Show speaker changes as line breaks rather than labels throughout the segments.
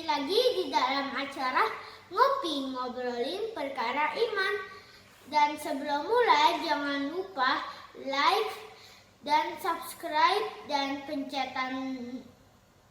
lagi di dalam acara Ngopi Ngobrolin Perkara Iman. Dan sebelum mulai jangan lupa like dan subscribe dan pencetan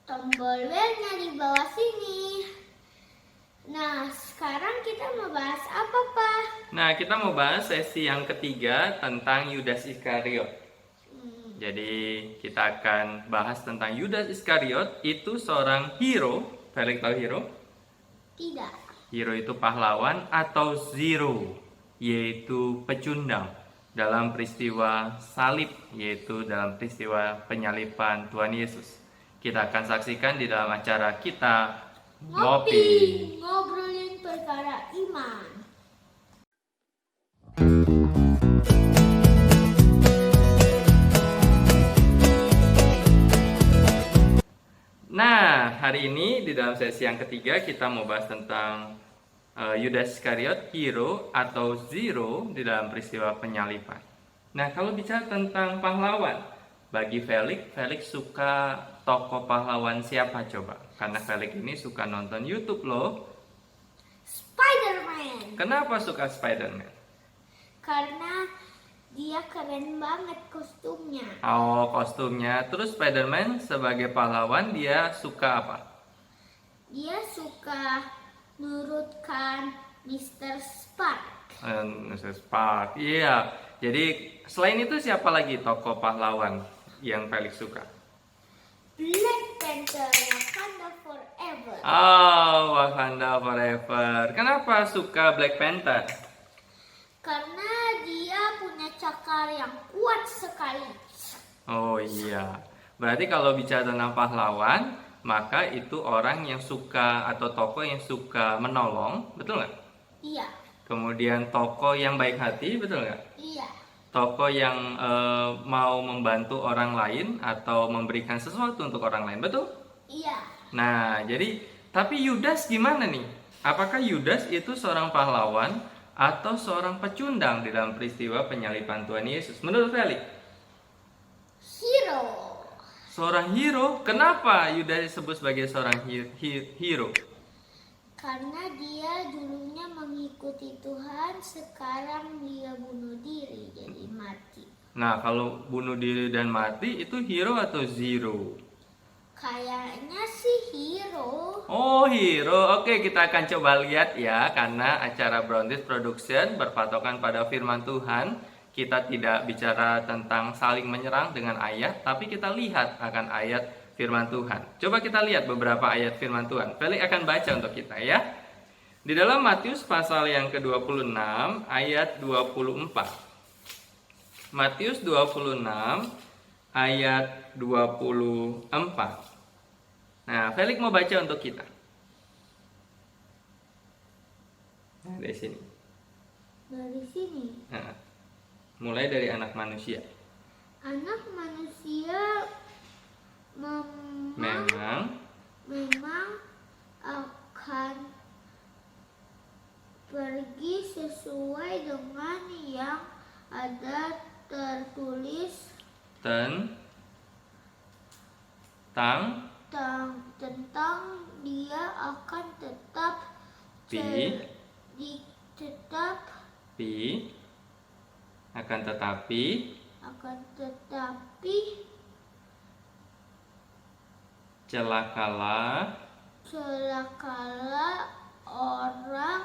tombol belnya di bawah sini. Nah, sekarang kita mau bahas apa, Pak?
Nah, kita mau bahas sesi yang ketiga tentang Yudas Iskariot. Jadi, kita akan bahas tentang Yudas Iskariot. Itu seorang hero. Felix tahu hero?
Tidak.
Hero itu pahlawan atau zero, yaitu pecundang dalam peristiwa salib, yaitu dalam peristiwa penyaliban Tuhan Yesus. Kita akan saksikan di dalam acara kita
Ngopi Ngobrolin Perkara Iman.
Nah, hari ini di dalam sesi yang ketiga kita mau bahas tentang Yudas Iskariot, hero atau zero di dalam peristiwa penyaliban. Nah, kalau bicara tentang pahlawan, bagi Felix suka tokoh pahlawan siapa coba? Karena Felix ini suka nonton YouTube loh.
Spider-Man.
Kenapa suka Spider-Man?
Karena dia keren banget kostumnya.
Oh, kostumnya. Terus Spider-Man sebagai pahlawan dia suka apa?
Dia suka nurutkan Mr. Spark.
Mr. Spark. Iya. Jadi selain itu siapa lagi tokoh pahlawan yang Felix suka?
Black Panther, Wakanda Forever.
Oh, Wakanda Forever. Kenapa suka Black Panther?
Karena dia punya cakar yang kuat sekali.
Oh iya. Berarti kalau bicara tentang pahlawan, maka itu orang yang suka atau tokoh yang suka menolong, betul nggak?
Iya.
Kemudian tokoh yang baik hati, betul nggak?
Iya.
Tokoh yang mau membantu orang lain atau memberikan sesuatu untuk orang lain, betul?
Iya.
Nah, jadi tapi Yudas gimana nih? Apakah Yudas itu seorang pahlawan atau seorang pecundang di dalam peristiwa penyaliban Tuhan Yesus? Menurut Felix?
Hero.
Seorang hero. Kenapa Yudas disebut sebagai seorang hero?
Karena dia dulunya mengikuti Tuhan, sekarang dia bunuh diri jadi mati.
Nah, kalau bunuh diri dan mati itu hero atau zero?
Kayaknya sih hero.
Oh, hero. Oke, kita akan coba lihat ya. Karena acara Browntis Production berpatokan pada firman Tuhan. Kita tidak bicara tentang saling menyerang dengan ayat, tapi kita lihat akan ayat firman Tuhan. Coba kita lihat beberapa ayat firman Tuhan. Felix akan baca untuk kita ya. Di dalam Matius pasal yang ke-26 ayat 24. Matius 26 ayat 24. Nah, Felix mau baca untuk kita. Nah, dari sini.
Dari sini.
Nah, mulai dari anak manusia.
Anak manusia memang akan pergi sesuai dengan yang ada tertulis tentang dia akan tetapi celakalah orang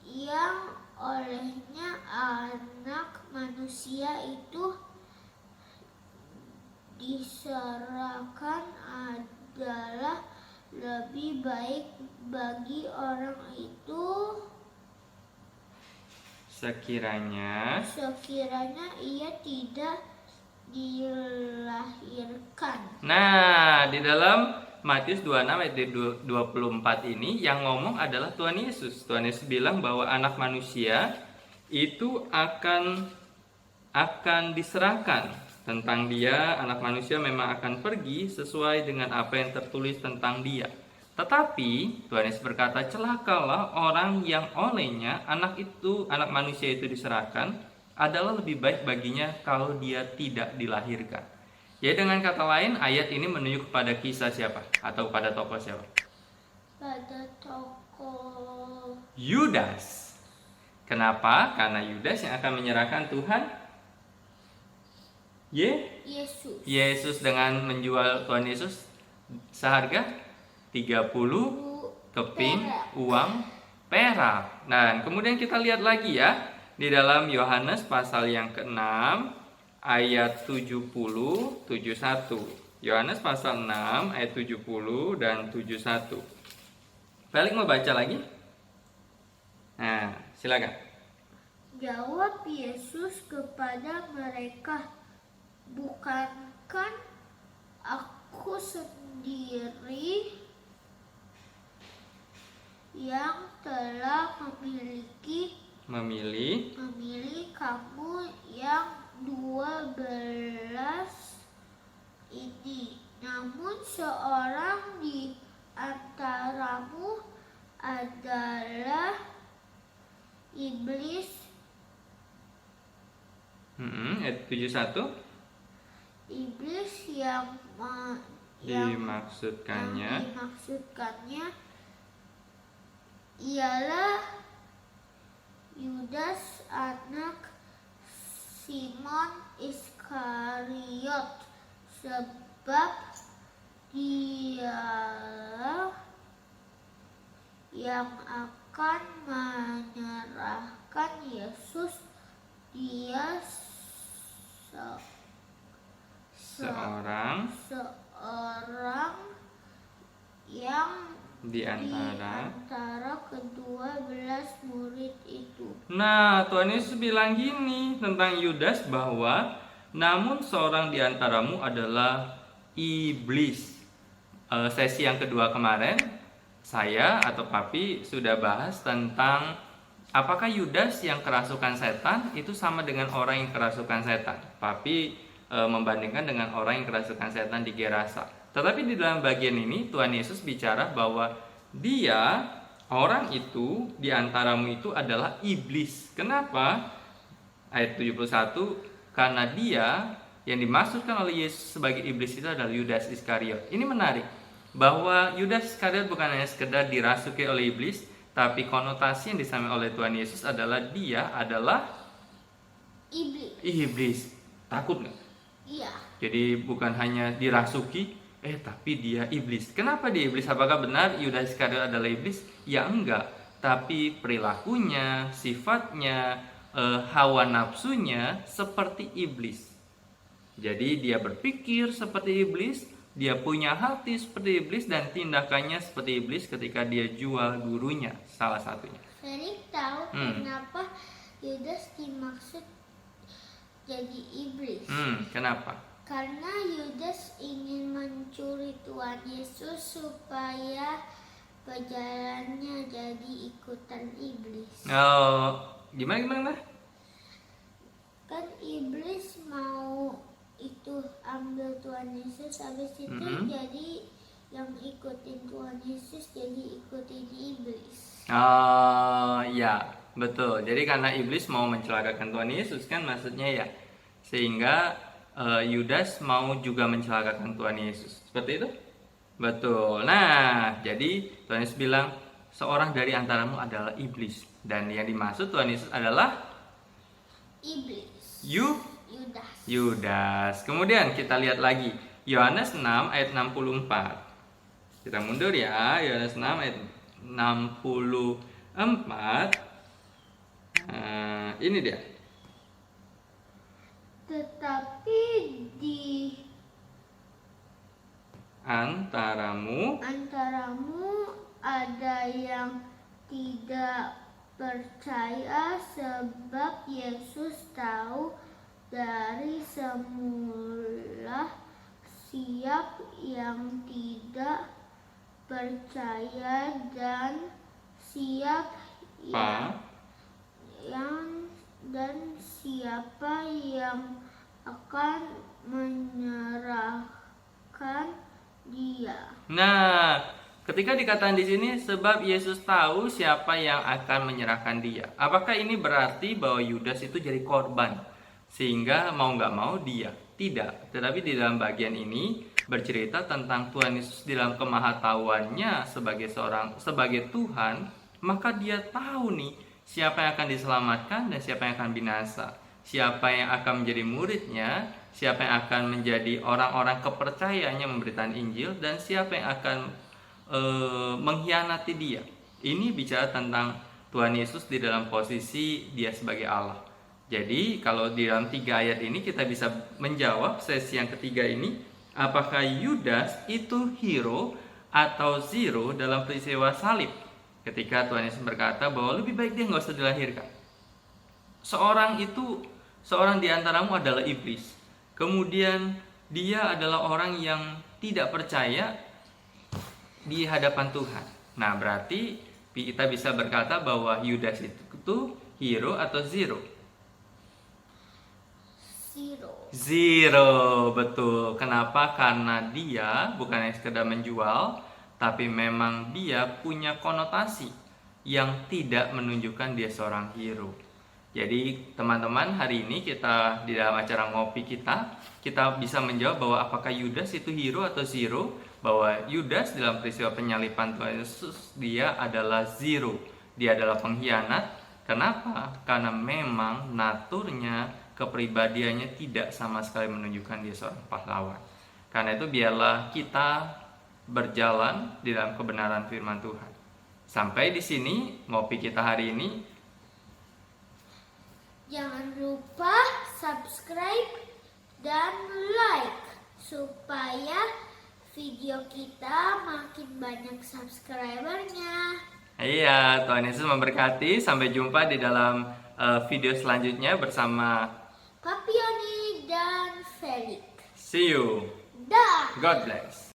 yang olehnya anak manusia itu diserahkan adalah lebih baik bagi orang itu sekiranya ia tidak dilahirkan.
Nah, di dalam Matius 26 ayat 24 ini yang ngomong adalah Tuhan Yesus. Tuhan Yesus bilang bahwa anak manusia itu akan diserahkan. Tentang dia, anak manusia memang akan pergi sesuai dengan apa yang tertulis tentang dia. Tetapi Tuhan Yesus berkata, celakalah orang yang olehnya anak manusia itu diserahkan, adalah lebih baik baginya kalau dia tidak dilahirkan. Ya, dengan kata lain, ayat ini menunjuk kepada kisah siapa? Atau pada tokoh siapa?
pada tokoh
Yudas. Kenapa? Karena Yudas yang akan menyerahkan Tuhan
Yesus.
Yesus dengan menjual Tuhan Yesus seharga 30 keping uang perak. Dan kemudian kita lihat lagi ya di dalam Yohanes pasal yang ke-6 ayat 70 71. Yohanes pasal 6 ayat 70 dan 71. Balik mau baca lagi? Nah, silakan.
Jawab Yesus kepada mereka, bukankah aku sendiri yang telah memilih kamu yang 12 ini? Namun seorang di antaramu adalah iblis.
Ayat 71
Iblis yang
dimaksudkannya
ialah Yudas anak Simon Iskariot, sebab dialah yang akan menyerahkan Yesus. Dia
seorang
yang
di antara
ke-12 murid itu.
Nah, Tuhan Yesus bilang gini tentang Yudas bahwa namun seorang di antaramu adalah iblis. Sesi yang kedua kemarin saya atau Papi sudah bahas tentang apakah Yudas yang kerasukan setan itu sama dengan orang yang kerasukan setan. Papi membandingkan dengan orang yang kerasukan setan di Gerasa. Tetapi di dalam bagian ini Tuhan Yesus bicara bahwa dia, orang itu di antaramu itu adalah iblis. Kenapa? Ayat 71, karena dia yang dimaksudkan oleh Yesus sebagai iblis itu adalah Yudas Iskariot. Ini menarik bahwa Yudas Iskariot bukan hanya sekedar dirasuki oleh iblis, tapi konotasi yang disampaikan oleh Tuhan Yesus adalah dia adalah iblis. Takut nggak?
Iya.
Jadi bukan hanya dirasuki, tapi dia iblis. Kenapa dia iblis? Apakah benar Yudas Iskariot adalah iblis? Ya enggak. Tapi perilakunya, sifatnya, hawa nafsunya seperti iblis. Jadi dia berpikir seperti iblis, dia punya hati seperti iblis, dan tindakannya seperti iblis ketika dia jual gurunya, salah satunya.
Ferik tahu kenapa Yudas dimaksud jadi iblis?
Kenapa?
Karena Yudas ingin mencuri Tuhan Yesus supaya perjalanannya jadi ikutan iblis.
Oh, gimana?
Kan iblis mau itu ambil Tuhan Yesus, habis itu jadi yang ikutin Tuhan Yesus jadi ikutin iblis.
Oh, ya, betul. Jadi karena iblis mau mencelakakan Tuhan Yesus kan maksudnya ya. Sehingga Yudas mau juga mencelakakan Tuhan Yesus. Seperti itu? Betul. Nah, jadi Tuhan Yesus bilang seorang dari antaramu adalah iblis. Dan yang dimaksud Tuhan Yesus adalah
iblis.
Yudas. Kemudian kita lihat lagi Yohanes 6 ayat 64. Kita mundur ya. Yohanes 6 ayat 64. Ini dia.
Tetapi di antaramu ada yang tidak percaya, sebab Yesus tahu dari semula siapa yang tidak percaya dan siapa yang akan menyerahkan dia.
Nah, ketika dikatakan di sini sebab Yesus tahu siapa yang akan menyerahkan dia. Apakah ini berarti bahwa Yudas itu jadi korban sehingga mau nggak mau dia? Tidak. Tetapi di dalam bagian ini bercerita tentang Tuhan Yesus di dalam kemahatauannya sebagai Tuhan, maka dia tahu nih siapa yang akan diselamatkan dan siapa yang akan binasa, siapa yang akan menjadi muridnya, siapa yang akan menjadi orang-orang kepercayaannya memberitakan Injil, dan siapa yang akan mengkhianati dia. Ini bicara tentang Tuhan Yesus di dalam posisi dia sebagai Allah. Jadi kalau di dalam 3 ayat ini kita bisa menjawab sesi yang ketiga ini, apakah Yudas itu hero atau zero dalam peristiwa salib? Ketika Tuhan Yesus berkata bahwa lebih baik dia nggak usah dilahirkan. Seorang di antaramu adalah iblis. Kemudian dia adalah orang yang tidak percaya di hadapan Tuhan. Nah, berarti kita bisa berkata bahwa Yudas itu hero atau zero? Zero, betul. Kenapa? Karena dia bukan yang sekedar menjual, tapi memang dia punya konotasi yang tidak menunjukkan dia seorang hero. Jadi teman-teman, hari ini kita di dalam acara ngopi kita bisa menjawab bahwa apakah Yudas itu hero atau zero? Bahwa Yudas dalam peristiwa penyaliban Tuhan Yesus dia adalah zero, dia adalah pengkhianat. Kenapa? Karena memang naturnya, kepribadiannya tidak sama sekali menunjukkan dia seorang pahlawan. Karena itu biarlah kita berjalan di dalam kebenaran firman Tuhan. Sampai di sini ngopi kita hari ini.
Jangan lupa subscribe dan like supaya video kita makin banyak subscribernya.
Iya, Tuhan Yesus memberkati. Sampai jumpa di dalam video selanjutnya bersama
Papioni dan Felix.
See you.
Dah.
God bless.